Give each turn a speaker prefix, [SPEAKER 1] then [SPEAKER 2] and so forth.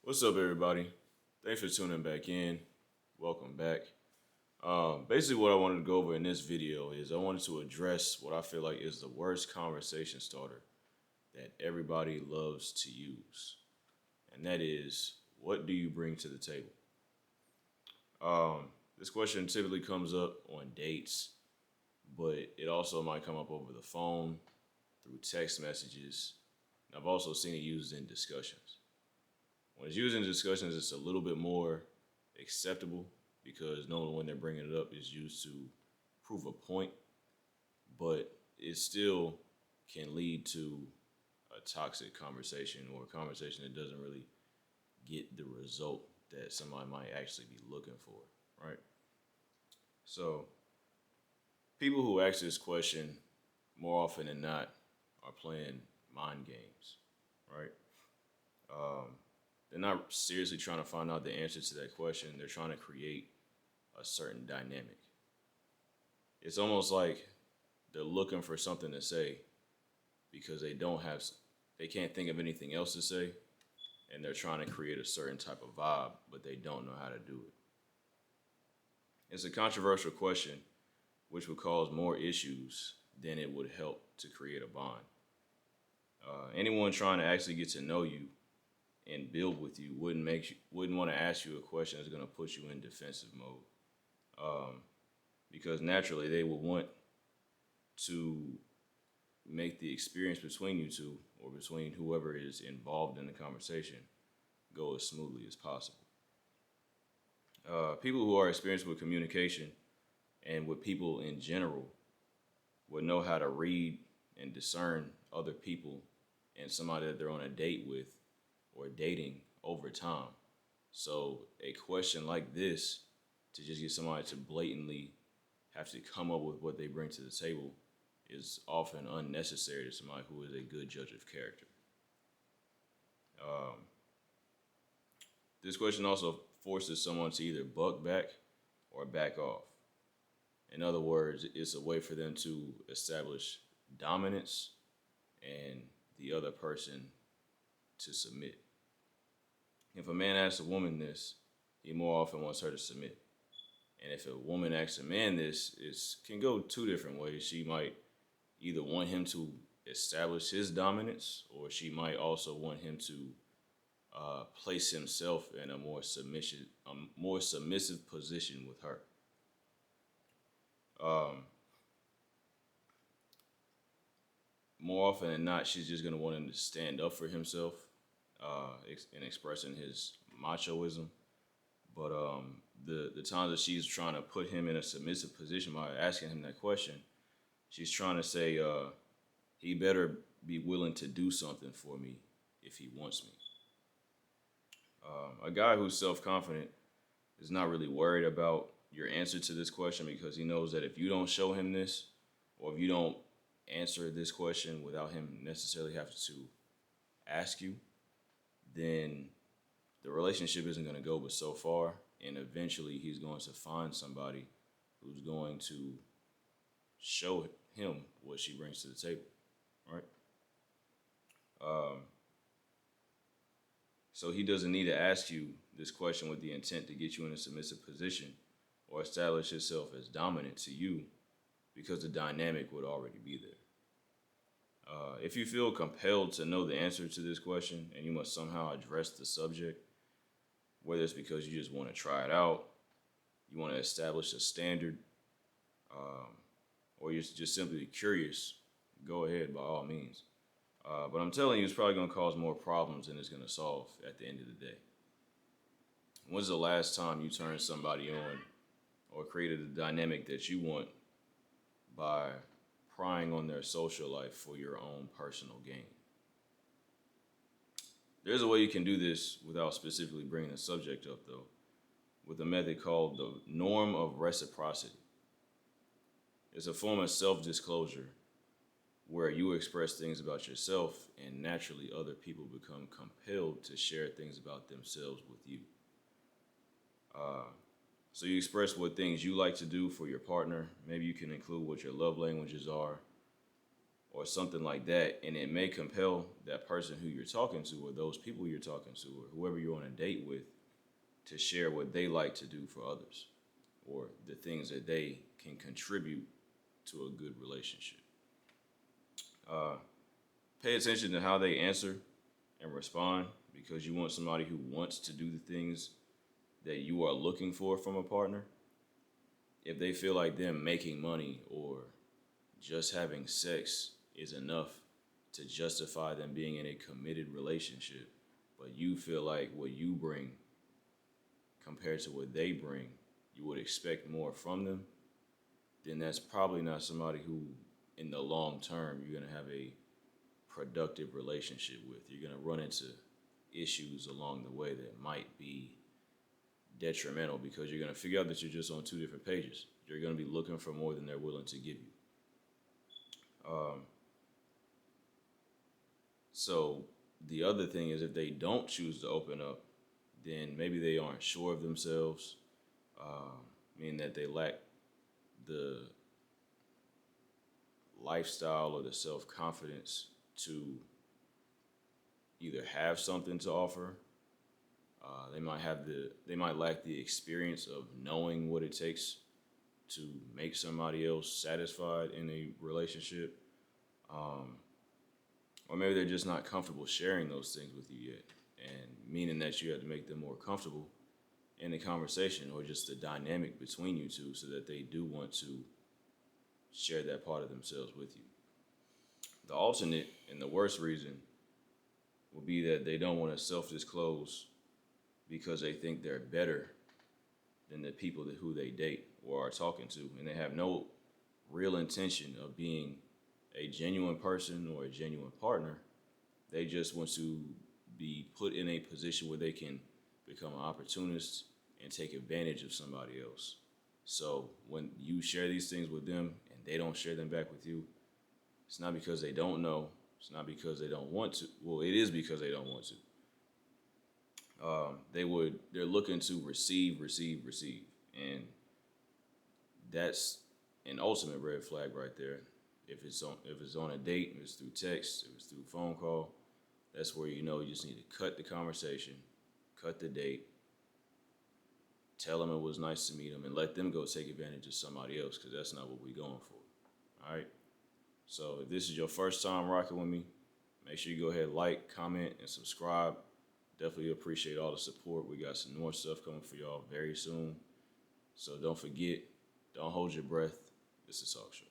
[SPEAKER 1] What's up, everybody? Thanks for tuning back in. Welcome back. Basically, what I wanted to go over in this video is I wanted to address what I feel like is the worst conversation starter that everybody loves to use, and that is, what do you bring to the table? This question typically comes up on dates, but it also might come up over the phone, through text messages, and I've also seen it used in discussions. When it's used in discussions, it's a little bit more acceptable because knowing when they're bringing it up is used to prove a point, but it still can lead to a toxic conversation or a conversation that doesn't really get the result that somebody might actually be looking for, right? So, people who ask this question more often than not are playing mind games, right? Um, they're not seriously trying to find out the answer to that question. They're trying to create a certain dynamic. It's almost like they're looking for something to say because they can't think of anything else to say, and they're trying to create a certain type of vibe, but they don't know how to do it. It's a controversial question, which would cause more issues than it would help to create a bond. Anyone trying to actually get to know you and build with you wouldn't want to ask you a question that's going to put you in defensive mode, because naturally they will want to make the experience between you two or between whoever is involved in the conversation go as smoothly as possible. People who are experienced with communication and with people in general would know how to read and discern other people and somebody that they're on a date with or dating over time. So a question like this, to just get somebody to blatantly have to come up with what they bring to the table, is often unnecessary to somebody who is a good judge of character. This question also forces someone to either buck back or back off. In other words, it's a way for them to establish dominance and the other person to submit. If a man asks a woman this, he more often wants her to submit. And if a woman asks a man this, it can go two different ways. She might either want him to establish his dominance, or she might also want him to place himself in a more submissive position with her. More often than not, she's just going to want him to stand up for himself in expressing his machoism. But the times that she's trying to put him in a submissive position by asking him that question, she's trying to say he better be willing to do something for me if he wants me. A guy who's self-confident is not really worried about your answer to this question because he knows that if you don't show him this, or if you don't answer this question without him necessarily having to ask you, then the relationship isn't going to go but so far, and eventually he's going to find somebody who's going to show him what she brings to the table, right? So he doesn't need to ask you this question with the intent to get you in a submissive position or establish himself as dominant to you, because the dynamic would already be there. If you feel compelled to know the answer to this question and you must somehow address the subject, whether it's because you just want to try it out, you want to establish a standard, or you're just simply curious, go ahead by all means. But I'm telling you, it's probably going to cause more problems than it's going to solve at the end of the day. When's the last time you turned somebody on or created a dynamic that you want by prying on their social life for your own personal gain? There's a way you can do this without specifically bringing the subject up, though, with a method called the norm of reciprocity. It's a form of self-disclosure where you express things about yourself and naturally other people become compelled to share things about themselves with you. So you express what things you like to do for your partner. Maybe you can include what your love languages are, or something like that, and it may compel that person who you're talking to, or those people you're talking to, or whoever you're on a date with, to share what they like to do for others, or the things that they can contribute to a good relationship. Uh, Pay attention to how they answer and respond, because you want somebody who wants to do the things that you are looking for from a partner. If they feel like them making money or just having sex is enough to justify them being in a committed relationship, but you feel like what you bring compared to what they bring, you would expect more from them, then that's probably not somebody who, in the long term, you're going to have a productive relationship with. You're going to run into issues along the way that might be detrimental, because you're going to figure out that you're just on two different pages. You're going to be looking for more than they're willing to give you. So the other thing is, if they don't choose to open up, then maybe they aren't sure of themselves, meaning that they lack the lifestyle or the self-confidence to either have something to offer. They might lack the experience of knowing what it takes to make somebody else satisfied in a relationship. Or maybe they're just not comfortable sharing those things with you yet, and meaning that you have to make them more comfortable in the conversation, or just the dynamic between you two, so that they do want to share that part of themselves with you. The alternate and the worst reason will be that they don't want to self-disclose because they think they're better than the people who they date or are talking to, and they have no real intention of being a genuine person or a genuine partner. They just want to be put in a position where they can become an opportunist and take advantage of somebody else. So when you share these things with them and they don't share them back with you, it's not because they don't know. It's not because they don't want to. Well, it is because they don't want to. They're looking to receive, and that's an ultimate red flag right there. If it's on a date, if it's through text, if it's through phone call, that's where you know you just need to cut the conversation, cut the date, tell them it was nice to meet them, and let them go take advantage of somebody else, because that's not what we're going for. All right? So if this is your first time rocking with me, make sure you go ahead, like, comment, and subscribe. Definitely appreciate all the support. We got some more stuff coming for y'all very soon. So don't forget, don't hold your breath. This is Talk Show.